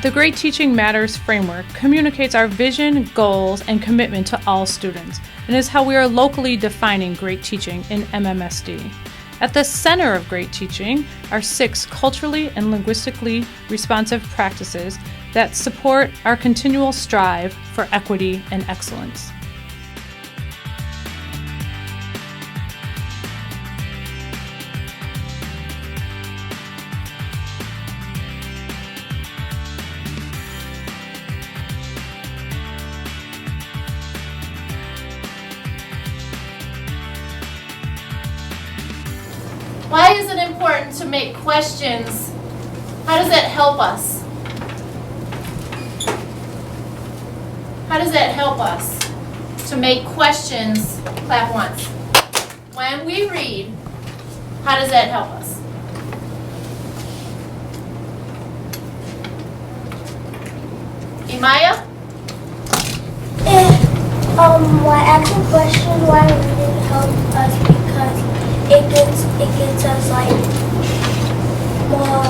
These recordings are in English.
The Great Teaching Matters framework communicates our vision, goals, and commitment to all students, and is how we are locally defining great teaching in MMSD. At the center of great teaching are 6 culturally and linguistically responsive practices that support our continual strive for equity and excellence. Why is it important to make questions? How does that help us? How does that help us to make questions? Clap once. When we read, how does that help us? Imaya? Why asking questions while reading helps us because it gets us like more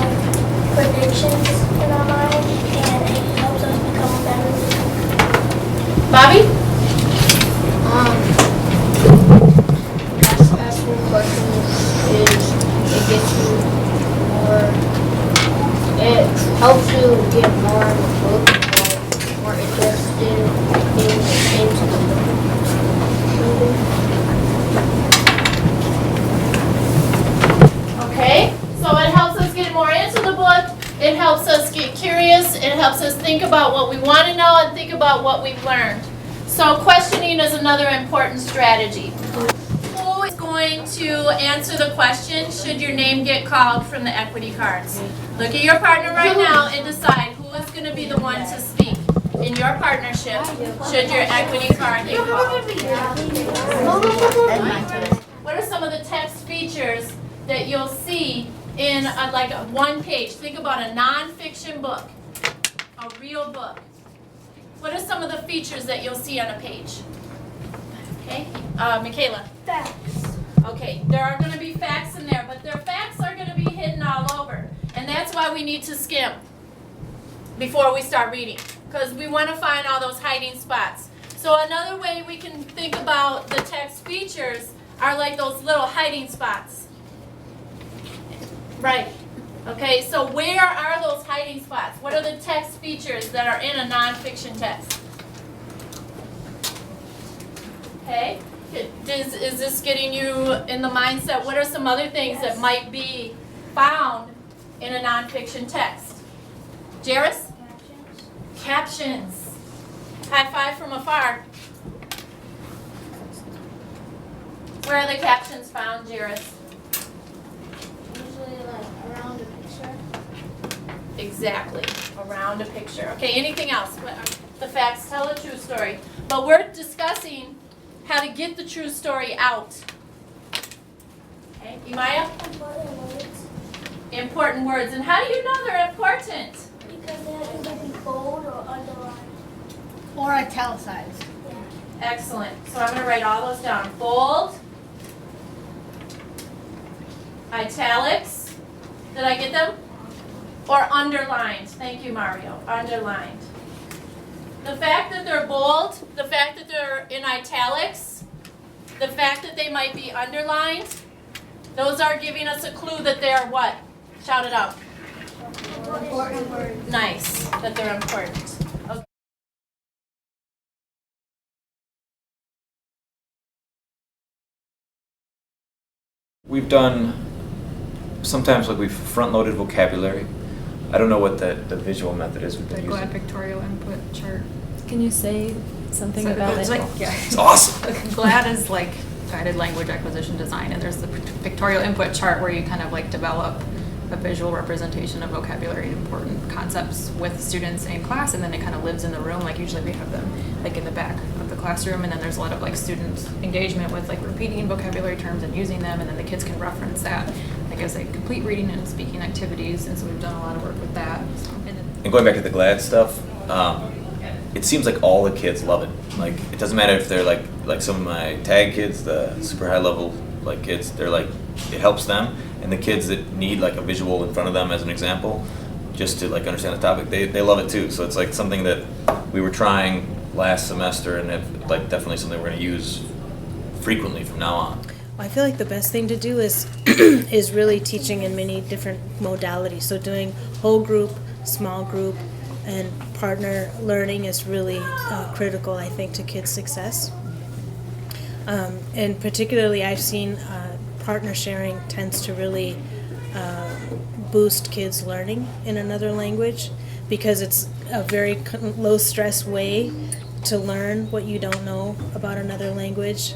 predictions in our mind and it helps us become better. Bobby? Asking questions it gets you more, it helps you get more in the book, more interested into the book. Okay, so it helps us get more into the book, it helps us get curious, it helps us think about what we want to know and think about what we've learned. So questioning is another important strategy. Who is going to answer the question, should your name get called from the equity cards? Look at your partner right now and decide who is going to be the one to speak in your partnership, should your equity card get called. What are some of the text features that you'll see in like a one page? Think about a nonfiction book, a real book. What are some of the features that you'll see on a page? Okay, Michaela. Facts. Okay, there are going to be facts in there, but their facts are going to be hidden all over. And that's why we need to skim before we start reading, because we want to find all those hiding spots. So another way we can think about the text features are like those little hiding spots. Right. Okay, so where are those hiding spots? What are the text features that are in a nonfiction text? Okay, is this getting you in the mindset? What are some other things that might be found in a nonfiction text? Jairus? Captions. High five from afar. Where are the captions found, Jairus? Usually like around a picture. Exactly, around a picture. Okay, anything else? The facts tell a true story. But we're discussing how to get the true story out. Okay, Imaya? Important words Important words. And how do you know they're important? because they have to be bold or underlined. Or italicized. Excellent. So I'm going to write all those down. Bold, italics. Did I get them? Or underlined. Thank you, Mario. Underlined. The fact that they're bold, the fact that they're in italics, the fact that they might be underlined, those are giving us a clue that they're what? Shout it out. Important words. Nice, that they're important. Okay. We've done, sometimes like we've front-loaded vocabulary. I don't know what the visual method is we've The been GLAD using. pictorial input chart. Can you say something So about it's it? like, yeah. It's awesome. GLAD is like guided language acquisition design, and there's the pictorial input chart where you kind of like develop a visual representation of vocabulary and important concepts with students in class, and then it kind of lives in the room. Like usually we have them like in the back of the classroom, and then there's a lot of like student engagement with like repeating vocabulary terms and using them, and then the kids can reference that like as they complete reading and speaking activities, and so we've done a lot of work with that. So, And going back to the GLAD stuff, it seems like all the kids love it. Like it doesn't matter if they're like some of my tag kids, the super high level like kids. They're like, it helps them, and the kids that need like a visual in front of them as an example, just to like understand the topic, they love it too. So it's like something that we were trying last semester, and like definitely something we're going to use frequently from now on. I feel like the best thing to do is is really teaching in many different modalities. So doing whole group, small group, and partner learning is really critical, I think, to kids' success. And particularly, I've seen partner sharing tends to really boost kids' learning in another language, because it's a very low-stress way to learn what you don't know about another language.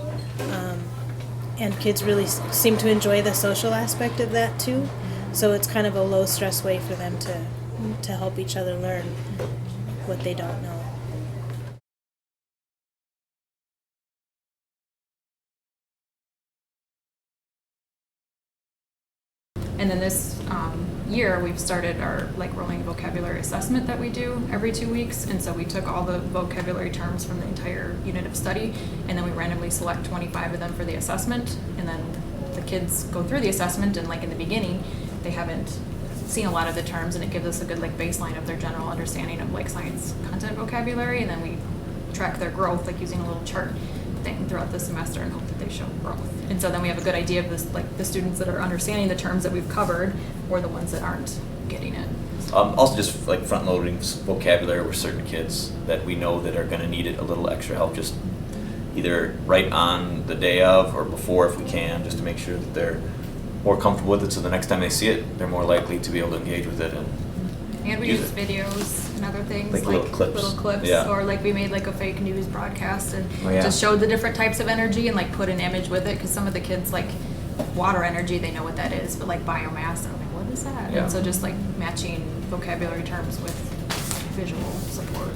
And kids really seem to enjoy the social aspect of that too. So it's kind of a low-stress way for them to help each other learn what they don't know. And then this year, we've started our like rolling vocabulary assessment that we do every 2 weeks. And so we took all the vocabulary terms from the entire unit of study, and then we randomly select 25 of them for the assessment. And then the kids go through the assessment, and like in the beginning, they haven't seen a lot of the terms, and it gives us a good like baseline of their general understanding of like science content vocabulary. And then we track their growth, like using a little chart thing throughout the semester, and hope that they show growth. And so then we have a good idea of this, like the students that are understanding the terms that we've covered, or the ones that aren't getting it. Also just like front loading vocabulary with certain kids that we know that are going to need it a little extra help, just either right on the day of or before if we can, just to make sure that they're more comfortable with it, so the next time they see it, they're more likely to be able to engage with it. And we use videos and other things, Like little clips. Yeah. Or like we made like a fake news broadcast and Oh, yeah. just showed the different types of energy and like put an image with it, because some of the kids like water energy, they know what that is, but like biomass, and I'm like, what is that? Yeah. And so just like matching vocabulary terms with visual support.